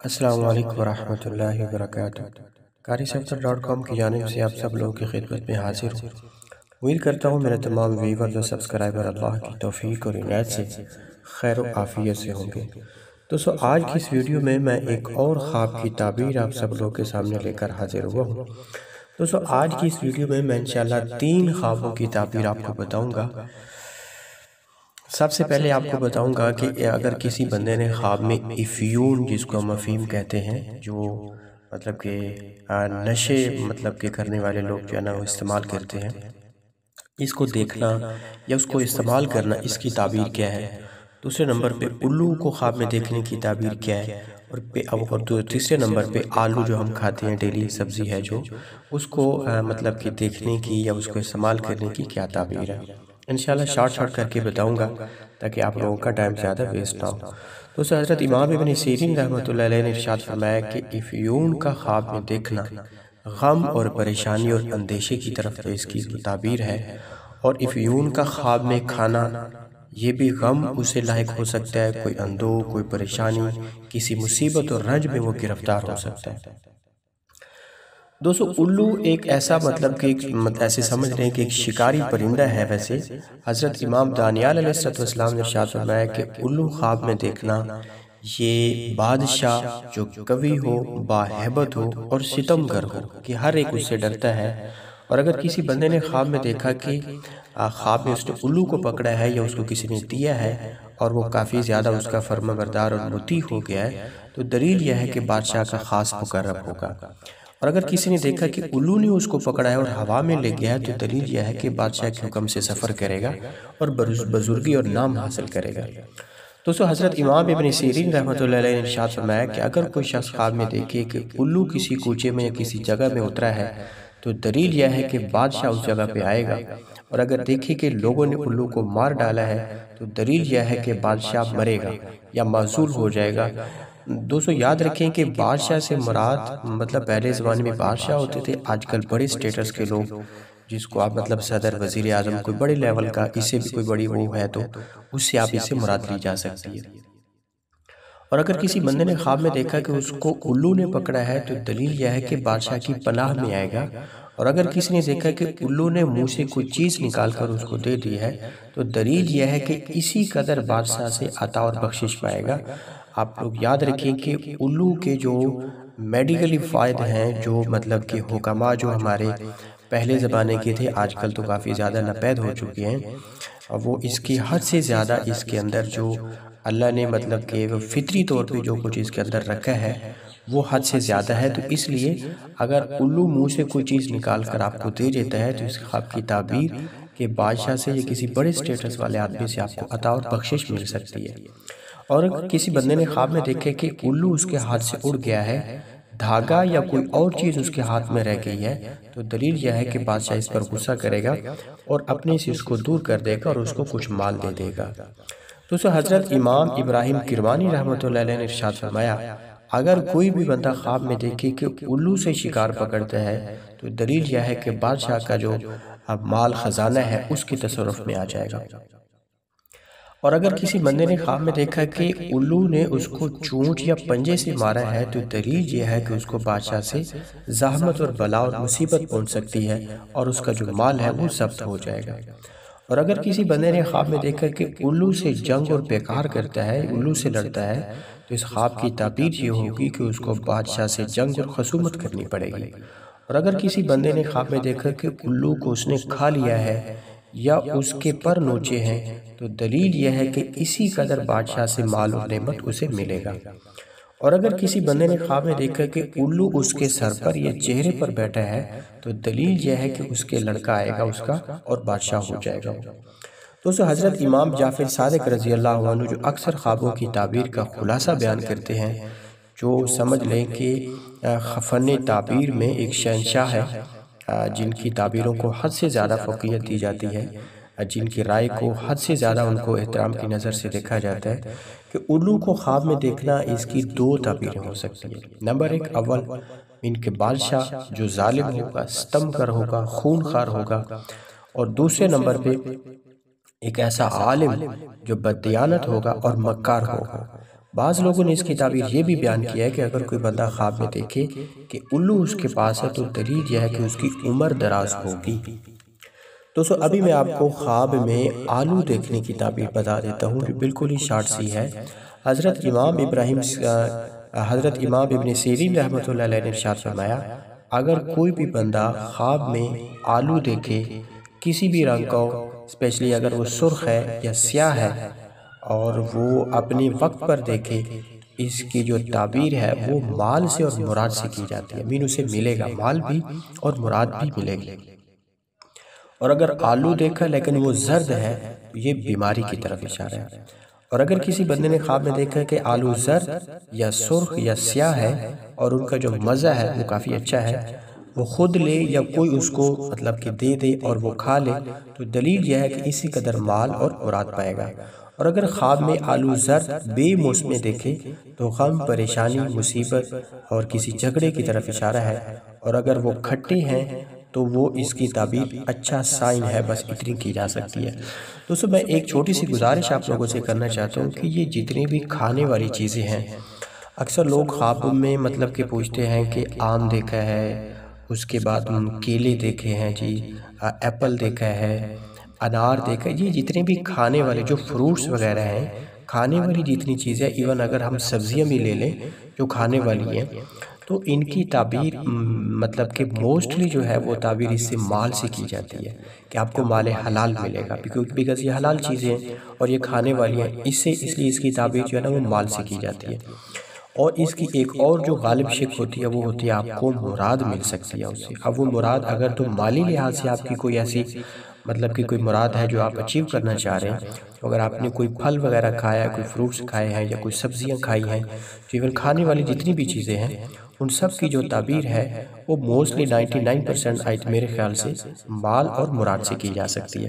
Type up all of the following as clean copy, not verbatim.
السلام علیکم ورحمۃ اللہ وبرکاتہ۔ قاری77.com کی جانب سے آپ سب لوگوں کی خدمت میں حاضر ہوں۔ امید کرتا ہوں میرے تمام ویورز اور سبسکرائبر اللہ کی توفیق اور عنایت سے خیر و عافیت سے ہوں گے۔ دوستو، آج کی اس ویڈیو میں ایک اور خواب کی تعبیر آپ سب لوگوں کے سامنے لے کر حاضر ہوا ہوں۔ دوستو، آج کی اس ویڈیو میں انشاءاللہ 3 خوابوں کی تعبیر آپ کو بتاؤں گا۔ سب سے پہلے آپ کو بتاؤں گا کہ اگر کسی بندے نے خواب میں افیون، جس کو ہم افیم کہتے ہیں، جو مطلب کہ نشے کرنے والے لوگ جو ہے نا وہ استعمال کرتے ہیں، اس کو دیکھنا یا اس کو استعمال کرنا، اس کی تعبیر کیا ہے۔ دوسرے نمبر پہ الو کو خواب میں دیکھنے کی تعبیر کیا ہے، اور تیسرے نمبر پہ آلو جو ہم کھاتے ہیں، ڈیلی سبزی ہے جو، اس کو کہ دیکھنے کی یا اس کو استعمال کرنے کی کیا تعبیر ہے۔ انشاءاللہ شارٹ کر کے بتاؤں گا تاکہ آپ لوگوں کا ٹائم زیادہ ویسٹ نہ ہو۔ دوستو، حضرت امام ابن سیرین رحمۃ اللہ علیہ نے ارشاد فرمایا کہ افیون کا خواب میں دیکھنا غم اور پریشانی اور اندیشے کی طرف اس کی تعبیر ہے، اور افیون کا خواب میں کھانا یہ بھی غم اسے لاحق ہو سکتا ہے، کوئی اندوہ، کوئی پریشانی، کسی مصیبت اور رنج میں وہ گرفتار ہو سکتا ہے۔ دوستو، الو ایک ایسا ایسے سمجھ رہے ہیں کہ ایک شکاری پرندہ ہے۔ ویسے حضرت امام دانیال علیہ السلام نے ارشاد فرمایا کہ الو خواب میں دیکھنا یہ بادشاہ جو قوی ہو، باہیبت ہو اور ستمگر ہو، کہ ہر ایک اس سے ڈرتا ہے۔ اور اگر کسی بندے نے خواب میں دیکھا کہ خواب میں اس نے الو کو پکڑا ہے یا اس کو کسی نے دیا ہے اور وہ کافی زیادہ اس کا فرمانبردار اور مطیع ہو گیا ہے، تو دلیل یہ ہے کہ بادشاہ کا خاص مقرب ہوگا۔ اور اگر کسی نے دیکھا کہ الو نے اس کو پکڑا ہے اور ہوا میں لے گیا ہے، تو دلیل یہ ہے کہ بادشاہ کے حکم سے سفر کرے گا اور بزرگی اور نام حاصل کرے گا۔ دوستو، حضرت امام ابن سیرین رحمۃ اللہ علیہ نے ارشاد فرمایا کہ اگر کوئی شخص خواب میں دیکھے کہ الو کسی کوچے میں یا کسی جگہ میں اترا ہے، تو دلیل یہ ہے کہ بادشاہ اس جگہ پہ آئے گا۔ اور اگر دیکھے کہ لوگوں نے الو کو مار ڈالا ہے، تو دلیل یہ ہے کہ بادشاہ مرے گا یا معزول ہو جائے گا۔ دوستو، یاد رکھیں کہ بادشاہ سے مراد پہلے زمانے میں بادشاہ ہوتے تھے، آج کل بڑے سٹیٹس کے لوگ، جس کو آپ صدر، وزیر اعظم، کوئی بڑے لیول کا، اس سے بھی کوئی بڑی وہ ہے، تو اس سے آپ اس سے مراد لی جا سکتی ہے۔ اور اگر کسی بندے نے خواب میں دیکھا کہ اس کو الو نے پکڑا ہے، تو دلیل یہ ہے کہ بادشاہ کی پناہ میں آئے گا۔ اور اگر کسی نے دیکھا کہ الو نے منہ سے کوئی چیز نکال کر اس کو دے دی ہے، تو دلیل یہ ہے کہ اسی قدر بادشاہ سے عطا اور بخشش پائے گا۔ آپ لوگ یاد رکھیں کہ الو کے جو میڈیکلی فائدے ہیں، جو کہ حکماء جو ہمارے پہلے زمانے کے تھے، آج کل تو کافی زیادہ ناپید ہو چکے ہیں، وہ اس کی حد سے زیادہ اس کے اندر جو اللہ نے کہ فطری طور پہ جو کچھ اس کے اندر رکھا ہے وہ حد سے زیادہ ہے۔ تو اس لیے اگر الو منہ سے کوئی چیز نکال کر آپ کو دے دیتا ہے، تو اس خواب کی تعبیر کہ بادشاہ سے یا کسی بڑے سٹیٹس والے آدمی سے آپ کو عطا اور بخشش مل سکتی ہے۔ اور اگر کسی بندے نے خواب میں دیکھے کہ الو اس کے ہاتھ سے اڑ گیا ہے، دھاگا یا کوئی اور چیز اس کے ہاتھ میں رہ گئی ہے، تو دلیل یہ ہے کہ بادشاہ اس پر غصہ کرے گا اور اپنے سے اس کو دور کر دے گا اور اس کو کچھ مال دے دے گا۔ دوستو، حضرت امام ابراہیم کرمانی رحمۃ اللہ علیہ نے ارشاد فرمایا، اگر کوئی بھی بندہ خواب میں دیکھے کہ الو سے شکار پکڑتا ہے، تو دلیل یہ ہے کہ بادشاہ کا جو مال خزانہ ہے اس کی تصرف میں آ جائے گا۔ اور اگر کسی بندے نے خواب میں دیکھا کہ الو نے اس کو چونچ یا پنجے سے مارا ہے، تو دلیل یہ ہے کہ اس کو بادشاہ سے زحمت اور بلا اور مصیبت پہنچ سکتی ہے اور اس کا جو مال ہے وہ ضبط ہو جائے گا۔ اور اگر کسی بندے نے خواب میں دیکھا کہ الو سے جنگ اور پیکار کرتا ہے، الو سے لڑتا ہے، تو اس خواب کی تعبیر یہ ہوگی کہ اس کو بادشاہ سے جنگ اور خصومت کرنی پڑے گی۔ اور اگر کسی بندے نے خواب میں دیکھا کہ الو کو اس نے کھا لیا ہے یا اس کے پر نوچے ہیں، تو دلیل یہ ہے کہ اسی قدر بادشاہ سے مال و نعمت اسے ملے گا۔ اور اگر کسی بندے نے خواب میں دیکھا کہ الو اس کے سر پر یا چہرے پر بیٹھا ہے، تو دلیل یہ ہے کہ اس کے لڑکا آئے گا اس کا اور بادشاہ ہو جائے گا۔ دوستو، حضرت امام جعفر صادق رضی اللہ عنہ جو اکثر خوابوں کی تعبیر کا خلاصہ بیان کرتے ہیں، جو سمجھ لیں کہ فن تعبیر میں ایک شہنشاہ ہے، جن کی تعبیروں کو حد سے زیادہ فوقیت دی جاتی ہے، جن کی رائے کو حد سے زیادہ ان کو احترام کی نظر سے دیکھا جاتا ہے، کہ الو کو خواب میں دیکھنا اس کی 2 تعبیریں ہو سکتی ہیں۔ نمبر 1، اول ان کے بادشاہ جو ظالم ہوگا، ستمگر ہوگا، خون خوار ہوگا، اور دوسرے نمبر پہ ایک ایسا عالم جو بددیانت ہوگا اور مکار ہوگا۔ بعض لوگوں نے اس کی تعبیر یہ بھی بیان کیا ہے کہ اگر کوئی بندہ خواب میں دیکھے کہ الو اس کے پاس ہے تو دلیل یہ ہے کہ اس کی عمر دراز ہوگی۔ دوستو ابھی میں آپ کو خواب میں آلو دیکھنے کی تعبیر بتا دیتا ہوں جو بالکل ہی شارٹ سی ہے۔ حضرت امام ابن سیرین رحمۃ اللہ علیہ نے ارشاد فرمایا، اگر کوئی بھی بندہ خواب میں آلو دیکھے کسی بھی رنگ کا، اسپیشلی اگر وہ سرخ ہے یا سیاہ ہے، اور وہ اپنے وقت پر دیکھے، اس کی جو تعبیر ہے وہ مال سے اور مراد سے کی جاتی ہے، مین اسے ملے گا، مال بھی اور مراد بھی ملے گی۔ اور اگر آلو دیکھا لیکن وہ زرد ہے تو یہ بیماری کی طرف اشارہ ہے۔ اور اگر کسی بندے نے خواب میں دیکھا کہ آلو زرد یا سرخ یا سیاہ ہے اور ان کا جو مزہ ہے وہ کافی اچھا ہے، وہ خود لے یا کوئی اس کو مطلب کہ دے دے اور وہ کھا لے، تو دلیل یہ ہے کہ اسی قدر مال اور مراد پائے گا۔ اور اگر خواب میں آلو زرد بے موسمے دیکھے تو غم، پریشانی، مصیبت اور کسی جھگڑے کی طرف اشارہ ہے، اور اگر وہ کھٹے ہیں تو وہ اس کی تعبیر اچھا سائن ہے، بس اتنی کی جا سکتی ہے۔ دوستو میں ایک چھوٹی سی گزارش آپ لوگوں سے کرنا چاہتا ہوں کہ یہ جتنی بھی کھانے والی چیزیں ہیں، اکثر لوگ خواب میں مطلب کہ پوچھتے ہیں کہ آم دیکھا ہے، اس کے بعد کیلے دیکھے ہیں جی، ایپل دیکھا ہے، انار دیکھا ہے، یہ جتنے بھی کھانے والے جو فروٹس وغیرہ ہیں، کھانے والی جتنی چیزیں، ایون اگر ہم سبزیاں بھی لے لیں جو کھانے والی ہیں، تو ان کی تعبیر مطلب کہ موسٹلی جو ہے وہ تعبیر اس سے مال سے کی جاتی ہے کہ آپ کو مال حلال ملے گا، بیکاز یہ حلال چیزیں ہیں اور یہ کھانے والی ہیں، اس لیے اس کی تعبیر جو ہے نا وہ مال سے کی جاتی ہے۔ اور اس کی ایک اور جو غالب شک ہوتی ہے وہ ہوتی ہے آپ کو مراد مل سکتی ہے اس سے۔ اب وہ مراد اگر تو مالی لحاظ سے آپ کی کوئی ایسی مطلب کہ کوئی مراد ہے جو آپ اچیو کرنا چاہ رہے ہیں، اگر آپ نے کوئی پھل وغیرہ کھایا ہے، کوئی فروٹس کھائے ہیں یا کوئی سبزیاں کھائی ہیں، تو ایون کھانے والی جتنی بھی چیزیں ہیں ان سب کی جو تعبیر ہے وہ موسٹلی 99% میرے خیال سے مال اور مراد سے کی جا سکتی ہے۔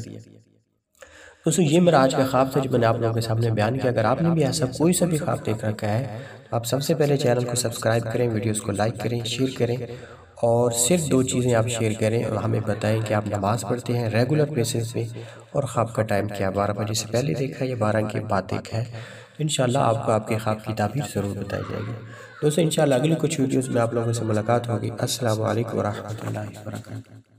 دوستو یہ میرا آج کا خواب تھا جو میں نے آپ لوگوں کے سامنے بیان کیا۔ اگر آپ نے بھی ایسا کوئی سا بھی خواب دیکھ رکھا ہے تو آپ سب سے پہلے چینل کو سبسکرائب کریں، ویڈیوز کو لائک کریں، شیئر کریں، اور صرف 2 چیزیں آپ شیئر کریں اور ہمیں بتائیں کہ آپ نماز پڑھتے ہیں ریگولر بیسس پہ، اور خواب کا ٹائم کیا، 12 بجے سے پہلے دیکھا ہے یا 12 کے بعد دیکھا ہے، تو انشاءاللہ آپ کو آپ کے خواب کی تعبیر ضرور بتائی جائے گی۔ دوستو انشاءاللہ اگلی کچھ ویڈیوز میں آپ لوگوں سے ملاقات ہوگی۔ السلام علیکم ورحمۃ اللہ وبرکاتہ۔